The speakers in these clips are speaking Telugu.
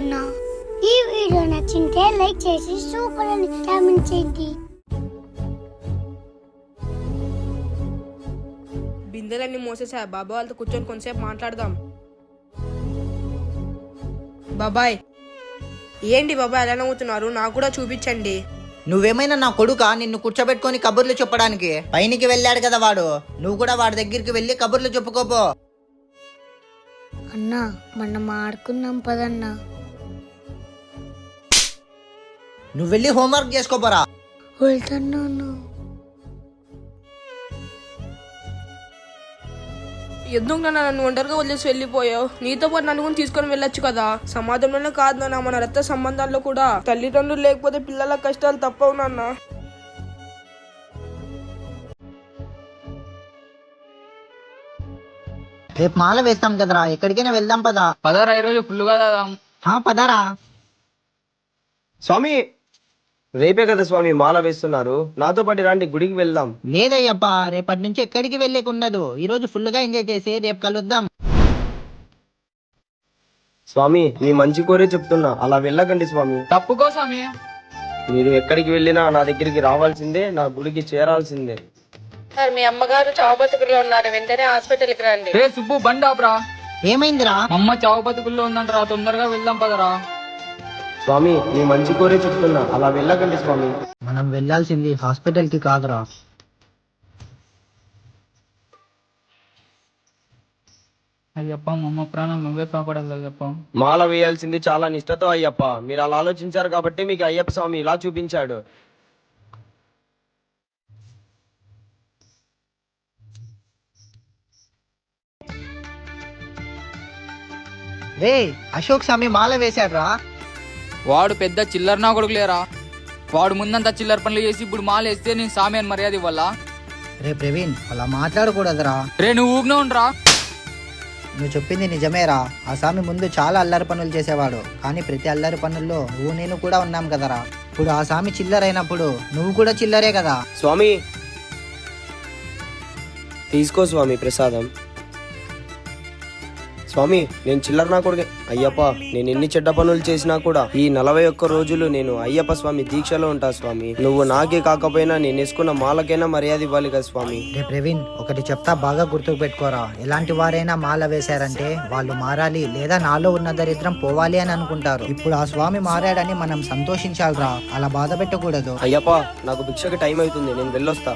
అన్న. ఈ వీడియో నచ్చింటే లైక్ చేసి సూపర్ అని కామెంట్ చేయండి. బిందెలన్నీ మోసేసా. బాబాయ్ వాళ్ళతో కూర్చొని కొంతసేపు మాట్లాడదాం. బాబాయ్ ఏంటి బాబాయ్ ఎలా నవ్వుతున్నారు? నాకు కూడా చూపించండి. నువ్వేమైనా నా కొడుకా నిన్ను కూర్చోబెట్టుకొని కబుర్లు చెప్పడానికి? పైనికి వెళ్ళాడు కదా వాడు, నువ్వు కూడా వాడి దగ్గరికి వెళ్ళి కబుర్లు చెప్పుకోపో. అన్నా మనం ఆడుకున్నాం పదన్నా. నువ్వు వెళ్ళి హోంవర్క్ చేసుకోపోరా. వెళ్తున్నాను. ఎందుకు నన్ను ఒంటరిగా వదిలేసి వెళ్ళిపోయావు? నీతో పాటు నన్ను కూడా తీసుకొని వెళ్ళొచ్చు కదా. సమాజంలోనే కాదు నాన్న, మన రక్త సంబంధాల్లో కూడా తల్లిదండ్రులు లేకపోతే పిల్లల కష్టాలు తప్పవు నాన్న. రేపు మాల వేస్తాం కదరా, ఎక్కడికైనా వెళ్దాం పదా. పదరా ఈరోజు ఫుల్గా పదారా. స్వామి రేపే కదా స్వామి మాల వేస్తున్నారు, నాతో పాటు రండి గుడికి వెళ్దాం. లేదయ్యప్ప, రేపటి నుంచి ఎక్కడికి వెళ్ళేకున్నదు. ఈ రోజు ఫుల్ గా ఎంజాయ్ చేసి రేపు కలుద్దాం. స్వామి మీ మంచి కోరే చెప్తున్నా, అలా వెళ్ళకండి స్వామి. తప్పుకో స్వామి. మీరు ఎక్కడికి వెళ్ళినా నా దగ్గరికి రావాల్సిందే, నా గుడికి చేరాల్సిందే. సార్ మీ అమ్మగారు చావు బతుకుల్లో ఉన్నారు, వెంటనే హాస్పిటల్కి రండి. రే సుబ్బు బండి ఆపరా. ఏమైందిరా? అమ్మ చావు బతుకుల్లో ఉందంటరా, తొందరగా వెళ్దాం పదరా. స్వామి మీ మంచి కోరే చెప్తున్నా, అలా వెళ్ళకండి స్వామి. మనం వెళ్ళాల్సింది హాస్పిటల్ కి కాదురా. అయ్యప్ప అమ్మ ప్రాణం నువ్వే కాపాడాలి అయ్యప్ప. మాల వేయాల్సింది చాలా నిష్ఠతో అయ్యప్ప. మీరు అలా ఆలోచించారు కాబట్టి మీకు అయ్యప్ప స్వామి ఇలా చూపించాడు. రే అశోక్ స్వామి మాల వేశాడ్రా. వాడు పెద్ద చిల్లర నా కొడుకు లేరా. వాడు ముందంతా చిల్లర పనులు చేసి ఇప్పుడు మాల వేస్తే నేను సామి అని మర్యాద ఇవ్వాలా? రే ప్రవీణ్ అలా మాట్లాడకూడదురా. రే నువ్వు ఊగినే ఉండరా. నువ్వు చెప్పింది నిజమేరా. ఆ స్వామి ముందు చాలా అల్లరి పనులు చేసేవాడు, కానీ ప్రతి అల్లరి పనుల్లో నువ్వు నేను కూడా ఉన్నాం కదరా. ఇప్పుడు ఆ స్వామి చిల్లరైనప్పుడు నువ్వు కూడా చిల్లరే కదా. స్వామి తీసుకో స్వామి ప్రసాదం. స్వామి నేను చిల్లర నా కొడుకే. అయ్యప్ప నేను ఎన్ని చెడ్డ పనులు చేసినా కూడా ఈ 41 రోజులు నేను అయ్యప్ప స్వామి దీక్షలో ఉంటా స్వామి. నువ్వు నాకే కాకపోయినా నేను వేసుకున్న మాలకైనా మర్యాద ఇవ్వాలి కదా స్వామి. రే ప్రవీణ్ ఒకటి చెప్తా, బాగా గుర్తుకు పెట్టుకోరా. ఎలాంటి వారైనా మాల వేశారంటే వాళ్ళు మారాలి, లేదా నాలో ఉన్న దరిద్రం పోవాలి అని అనుకుంటారు. ఇప్పుడు ఆ స్వామి మారాడని మనం సంతోషించాలిరా, అలా బాధ పెట్టకూడదు. అయ్యప్ప నాకు భిక్షకి టైం అవుతుంది, నేను వెళ్ళొస్తా.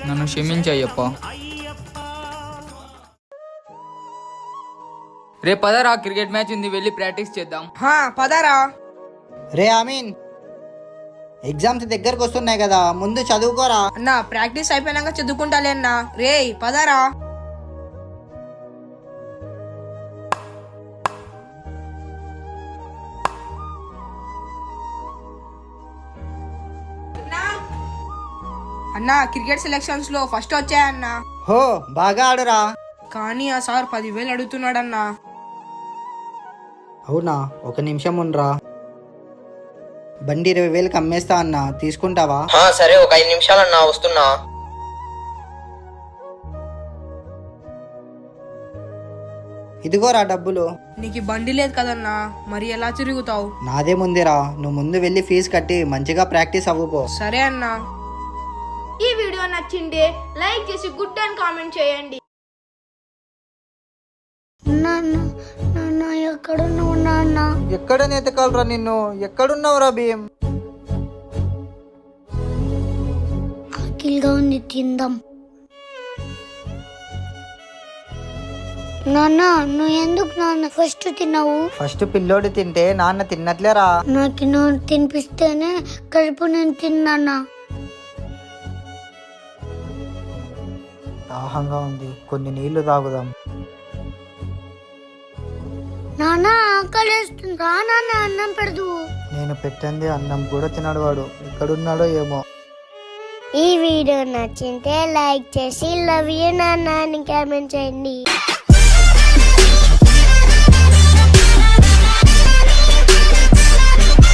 నన్ను క్షమించు అయ్యప్ప. రే పదరా, క్రికెట్ మ్యాచ్ ఉంది, వెళ్ళి ప్రాక్టీస్ చేద్దాం. పదారా. రే ఆమీన్, ఎగ్జామ్స్ దగ్గరకు వస్తున్నాయి కదా, ముందు చదువుకోరా. అన్నా ప్రాక్టీస్ అయిపోయినాక చదువుకుంటాలే అన్నా. రే పదారా. అన్నా క్రికెట్ సెలక్షన్స్ లో ఫస్ట్ వచ్చాయన్నా. హో బాగా ఆడురా. కానీ ఆ సార్ 10,000 అడుగుతున్నాడన్నా. అవునా, ఒక నిమిషం ఉండరా. బండి 20,000కి అమ్మేస్తా అన్నా, తీసుకుంటావా? సరే ఒక 5 నిమిషాలన్నా వస్తున్నా. ఇదిగోరా డబ్బులు. నీకు బండి లేదు కదన్నా, మరి ఎలా తిరుగుతావు? నాదేముందిరా, నువ్వు ముందు వెళ్ళి ఫీజు కట్టి మంచిగా ప్రాక్టీస్ అవ్వుకో. సరే అన్నా. ఈ వీడియో నచ్చింటే లైక్ చేసి గుడ్ అని కామెంట్ చేయండి. నాన్న నాన్న ఎక్కడున్నావు నాన్న? ఎక్కడ నెతకాలరా నిన్ను? ఎక్కడున్నావురా భీం? ఆకలిగా ఉంది, తిందాం. నాన్న నువ్వు ఎందుకు నాన్న ఫస్ట్ తిన్నావు? ఫస్ట్ పిల్లోడు తింటే నాన్న తిన్నట్లేరా. నాకు నువ్వు తినిపిస్తేనే కడుపు నేను తిన్నానా. దాహంగా ఉంది, కొన్ని నీళ్లు తాగుదాం. నాన్న ఆకలేస్తుంది రా నాన్న, అన్నం పెడదు. నేను పెట్టింది అన్నం కూడా తినడు వాడు, ఎక్కడున్నాడో ఏమో. ఈ వీడియో నచ్చింటే లైక్ చేసి లవ్ యూ నాన్న అని కామెంట్ చేయండి.